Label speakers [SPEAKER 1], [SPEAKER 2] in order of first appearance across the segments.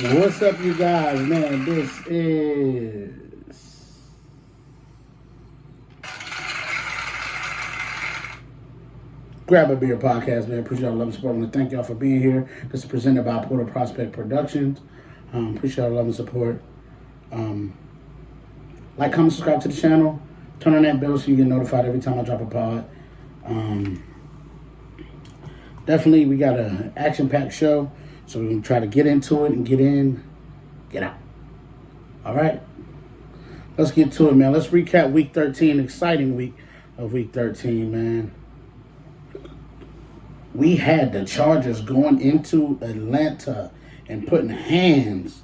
[SPEAKER 1] What's up, you guys? Man, this is Grab a Beer Podcast, man. Appreciate all the love and support. I want to thank y'all for being here. This is presented by Portal Prospect Productions. Appreciate all the love and support. Like, comment, subscribe to the channel. Turn on that bell so you get notified every time I drop a pod. Definitely, we got an action-packed show, so we're going to try to get into it and get in, get out. All right? Let's get to it, man. Let's recap Week 13, exciting week of Week 13, man. We had the Chargers going into Atlanta and putting hands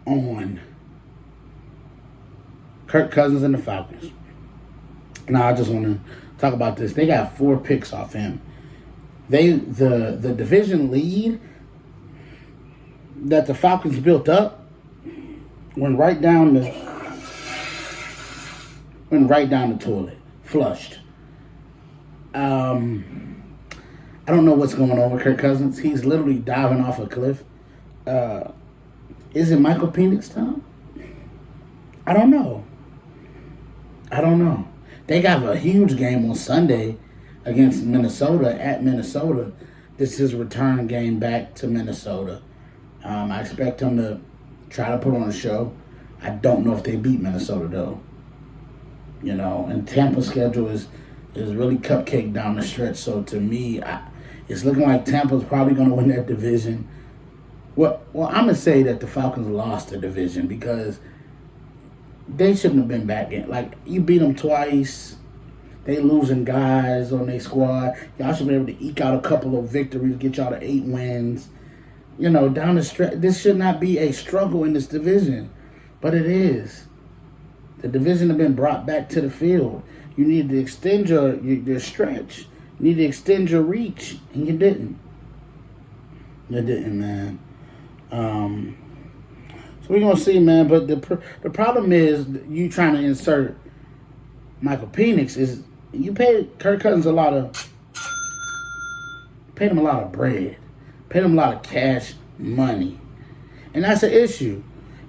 [SPEAKER 1] on Kirk Cousins and the Falcons. Now, I just want to talk about this. They got 4 picks off him. The division lead that the Falcons built up went right down the toilet, flushed. I don't know what's going on with Kirk Cousins. He's literally diving off a cliff. Is it Michael Penix time? I don't know. They got a huge game on Sunday against Minnesota at Minnesota. This is his return game back to Minnesota. I expect him to try to put on a show. I don't know if they beat Minnesota, though. You know, and Tampa's schedule is really cupcake down the stretch. So to me, it's looking like Tampa's probably going to win that division. Well, I'm going to say that the Falcons lost the division because they shouldn't have been back in. Like, you beat them twice. They losing guys on their squad. Y'all should be able to eke out a couple of victories, get y'all to 8 wins. You know, down the stretch. This should not be a struggle in this division. But it is. The division has been brought back to the field. You need to extend your stretch. You need to extend your reach. And you didn't. You didn't, man. So we're going to see, man. But the problem is you trying to insert Michael Penix is you paid Kirk Cousins a lot of bread. Paid him a lot of cash money. And that's an issue.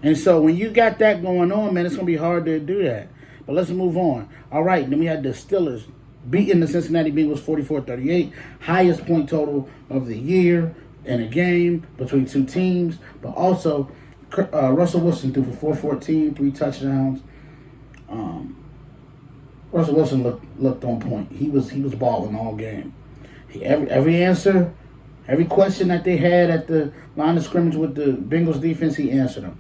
[SPEAKER 1] And so when you got that going on, man, it's going to be hard to do that. But let's move on. All right, then we had the Steelers beating the Cincinnati Bengals 44-38. Highest point total of the year in a game between two teams. But also, Russell Wilson threw for 414, 3 touchdowns. Russell Wilson looked on point. He was balling all game. Every answer, every question that they had at the line of scrimmage with the Bengals defense, he answered them.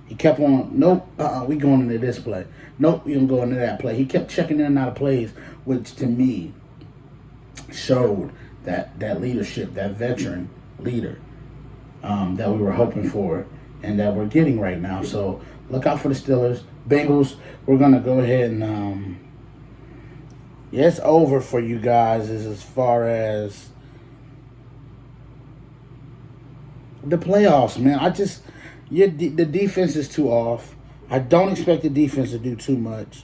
[SPEAKER 1] He kept on, nope, we going into this play. Nope, we don't go into that play. He kept checking in and out of plays, which to me showed that leadership, that veteran leader that we were hoping for and that we're getting right now. So look out for the Steelers. Bengals, we're going to go ahead and, it's over for you guys as far as the playoffs, man. The defense is too off. I don't expect the defense to do too much.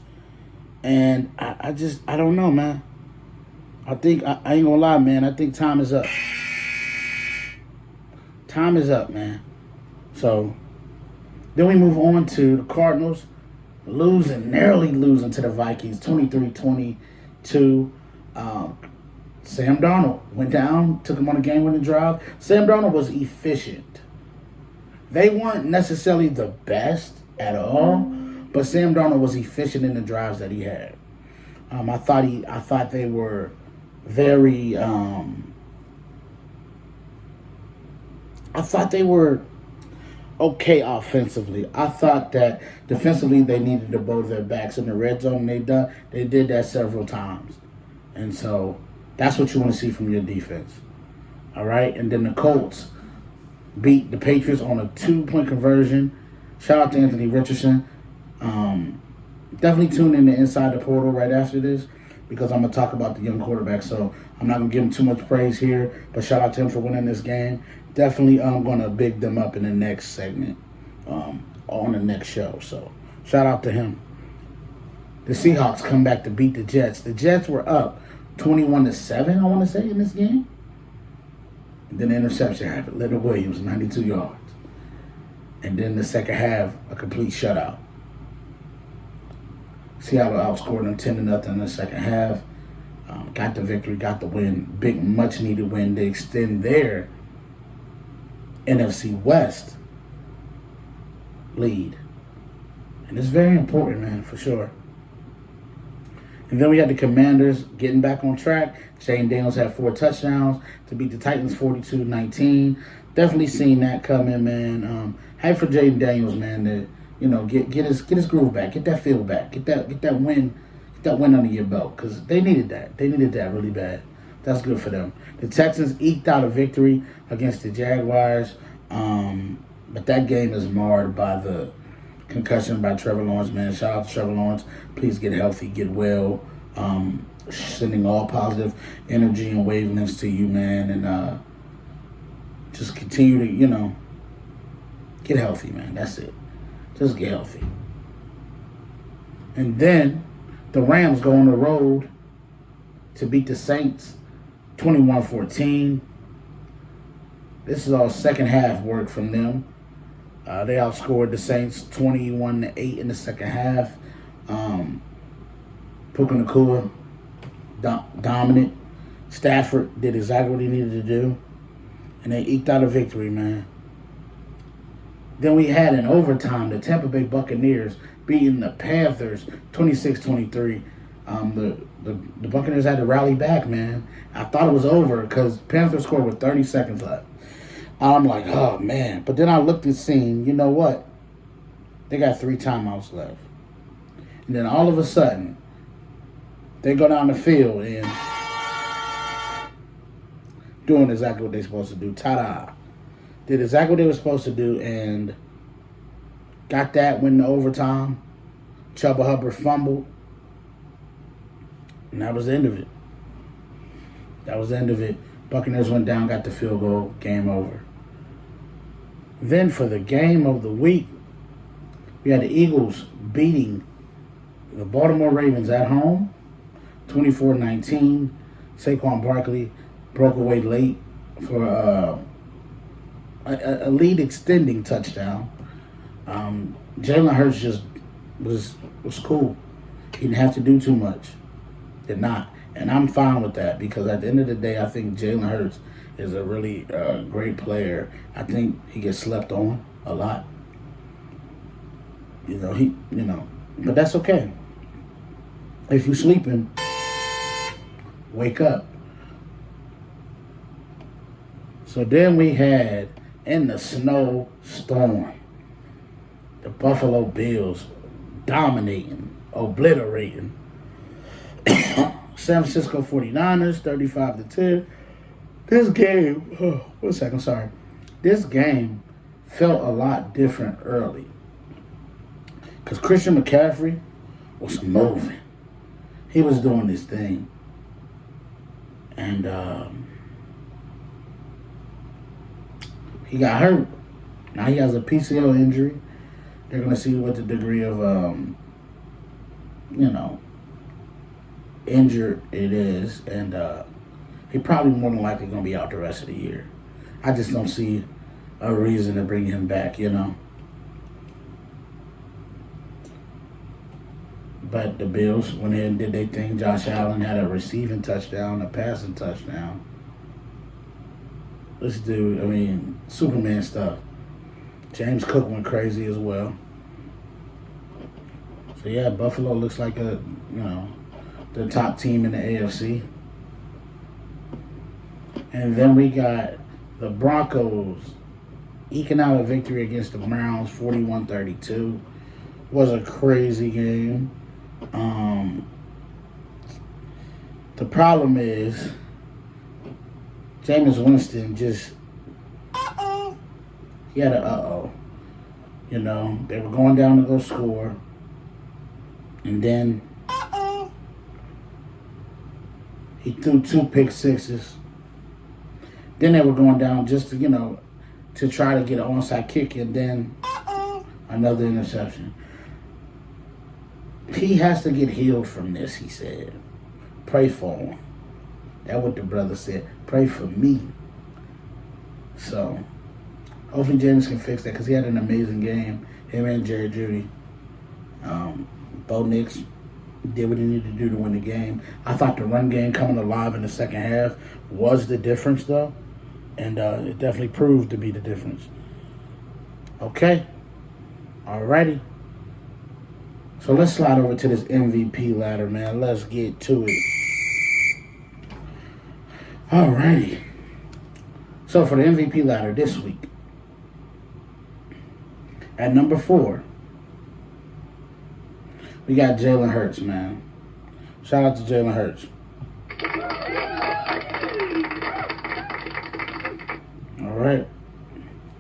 [SPEAKER 1] And I don't know, man. I think, I ain't gonna lie, man. I think time is up. Time is up, man. So, then we move on to the Cardinals narrowly losing to the Vikings, 23-22. Sam Darnold went down, took him on a game-winning drive. Sam Darnold was efficient. They weren't necessarily the best at all, but Sam Darnold was efficient in the drives that he had. I thought they were very. I thought they were okay offensively. I thought that defensively they needed to bow their backs in the red zone. They did that several times, and so that's what you want to see from your defense. All right, and then the Colts beat the Patriots on a 2-point conversion. Shout out to Anthony Richardson. Definitely tune in to Inside the Portal right after this because I'm going to talk about the young quarterback. So I'm not going to give him too much praise here, but shout out to him for winning this game. Definitely I'm going to big them up in the next segment on the next show. So shout out to him. The Seahawks come back to beat the Jets. The Jets were up 21-7, I want to say, in this game. And then the interception happened. Leonard Williams, 92 yards. And then the second half, a complete shutout. Seattle outscored them 10-0 in the second half. Got the victory, got the win. Big, much needed win to extend their NFC West lead. And it's very important, man, for sure. And then we had the Commanders getting back on track. Shane Daniels had 4 touchdowns to beat the Titans 42-19. Definitely seen that coming, man. Hype for Jaden Daniels, man, to get his groove back, get that feel back, get that win under your belt, because they needed that. They needed that really bad. That's good for them. The Texans eked out a victory against the Jaguars, but that game is marred by the concussion by Trevor Lawrence, man. Shout out to Trevor Lawrence. Please get healthy, get well. Sending all positive energy and wavelengths to you, man, and just continue to, get healthy, man. That's it. Just get healthy. And then the Rams go on the road to beat the Saints 21-14. This is all second half work from them. They outscored the Saints 21-8 in the second half. Puka Nacua, dominant. Stafford did exactly what he needed to do. And they eked out a victory, man. Then we had in overtime the Tampa Bay Buccaneers beating the Panthers 26-23. The Buccaneers had to rally back, man. I thought it was over because Panthers scored with 30 seconds left. I'm like, oh, man. But then I looked and seen, you know what? They got 3 timeouts left. And then all of a sudden, they go down the field and doing exactly what they're supposed to do. Ta-da. Did exactly what they were supposed to do and got that win to overtime. Chuba Hubbard fumbled. And that was the end of it. That was the end of it. Buccaneers went down, got the field goal, game over. Then for the game of the week, we had the Eagles beating the Baltimore Ravens at home, 24-19. Saquon Barkley broke away late for a lead extending touchdown. Jalen Hurts just was cool. He didn't have to do too much. Did not. And I'm fine with that because at the end of the day, I think Jalen Hurts is a really great player. I think he gets slept on a lot. But that's okay. If you're sleeping, wake up. So then we had, in the snowstorm, the Buffalo Bills dominating, obliterating San Francisco 49ers, 35-10. This game, This game felt a lot different early. Because Christian McCaffrey was moving. He was doing this thing. And he got hurt. Now he has a PCL injury. They're going to see what the degree of, injured it is. And he probably more than likely going to be out the rest of the year. I just don't see a reason to bring him back, But the Bills went in and did their thing. Josh Allen had a receiving touchdown, a passing touchdown. This dude, Superman stuff. James Cook went crazy as well. So, yeah, Buffalo looks like the top team in the AFC. And then we got the Broncos eking out a victory against the Browns, 41-32. Was a crazy game. The problem is Jameis Winston he had a they were going down to go score, and then he threw 2 pick sixes. Then they were going down just to try to get an onside kick, and then another interception. He has to get healed from this, he said. Pray for him. That's what the brother said. Pray for me. So, Hopefully James can fix that because he had an amazing game. Him and Jared Judy. Bo Nix did what he needed to do to win the game. I thought the run game coming alive in the second half was the difference, though. And it definitely proved to be the difference. Okay. Alrighty. So let's slide over to this MVP ladder, man. Let's get to it. Alrighty. So for the MVP ladder this week, at number 4, we got Jalen Hurts, man. Shout out to Jalen Hurts. All right.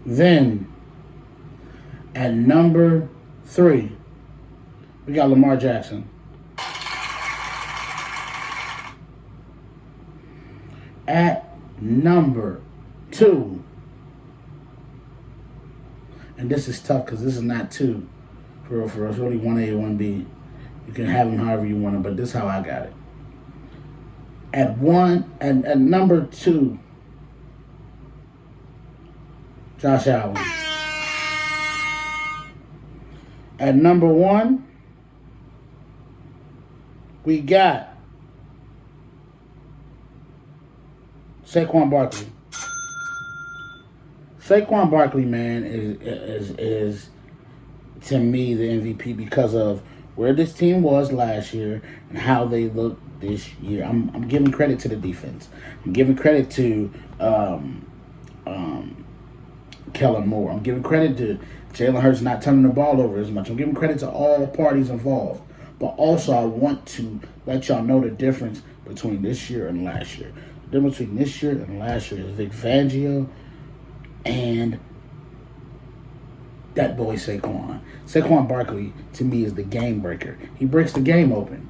[SPEAKER 1] Then, at number 3, we got Lamar Jackson. At number 2, and this is tough because this is not 2. For real, it's really 1A, 1B. You can have them however you want them, but this is how I got it. At number 2, Josh Allen. At number 1, we got Saquon Barkley. Saquon Barkley, man, is to me the MVP because of where this team was last year and how they look this year. I'm giving credit to the defense. I'm giving credit to Kellen Moore. I'm giving credit to Jalen Hurts not turning the ball over as much. I'm giving credit to all parties involved. But also I want to let y'all know the difference between this year and last year. The difference between this year and last year is Vic Fangio and that boy Saquon. Saquon Barkley, to me, is the game breaker. He breaks the game open.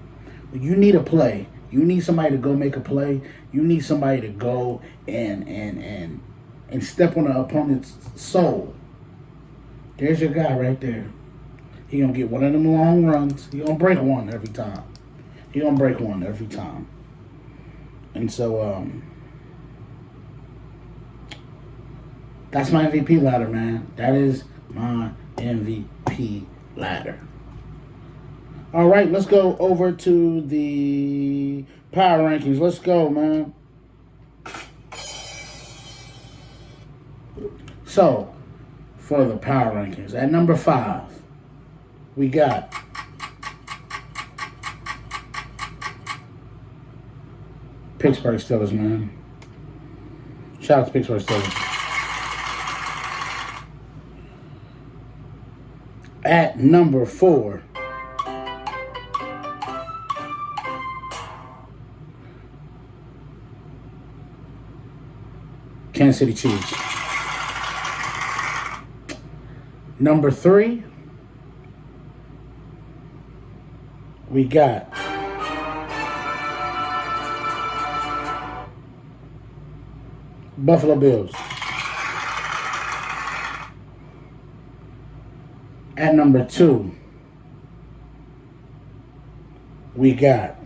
[SPEAKER 1] You need a play. You need somebody to go make a play. You need somebody to go and step on the opponent's soul. There's your guy right there. He gonna get one of them long runs. He gonna break one every time. And so, that's my MVP ladder, man. That is my MVP ladder. All right, let's go over to the power rankings. Let's go, man. So, for the power rankings, at number 5, we got Pittsburgh Steelers, man. Shout out to Pittsburgh Steelers. At number 4, Kansas City Chiefs. Number 3, we got Buffalo Bills. At number 2, we got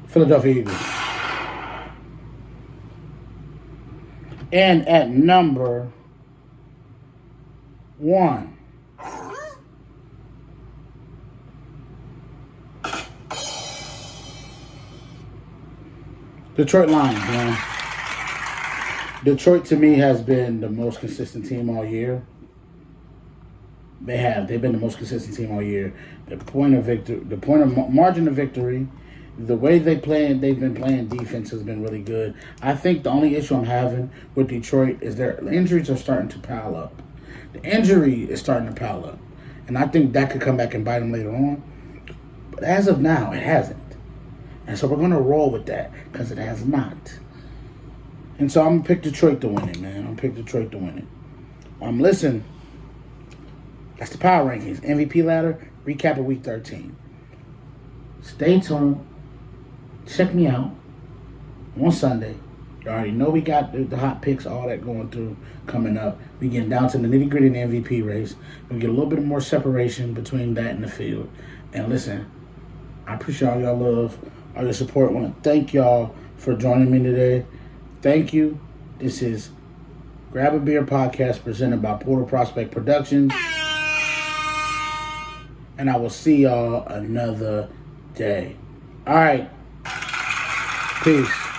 [SPEAKER 1] Philadelphia Eagles. And at number 1, Detroit Lions, man. Detroit, to me, has been the most consistent team all year. They've been the most consistent team all year. The point of margin of victory, the way they've been playing defense has been really good. I think the only issue I'm having with Detroit is their injuries are starting to pile up. The injury is starting to pile up. And I think that could come back and bite them later on. But as of now, it hasn't. And so we're going to roll with that because it has not. And so I'm going to pick Detroit to win it, man. Listen, that's the power rankings. MVP ladder, recap of week 13. Stay tuned. Check me out on Sunday. You already know we got the hot picks, all that going through, coming up. We getting down to the nitty-gritty in the MVP race. We get a little bit more separation between that and the field. And listen, I appreciate all y'all love, all your support. I want to thank y'all for joining me today. Thank you. This is Grab a Beer Podcast presented by Portal Prospect Productions. And I will see y'all another day. All right. Peace.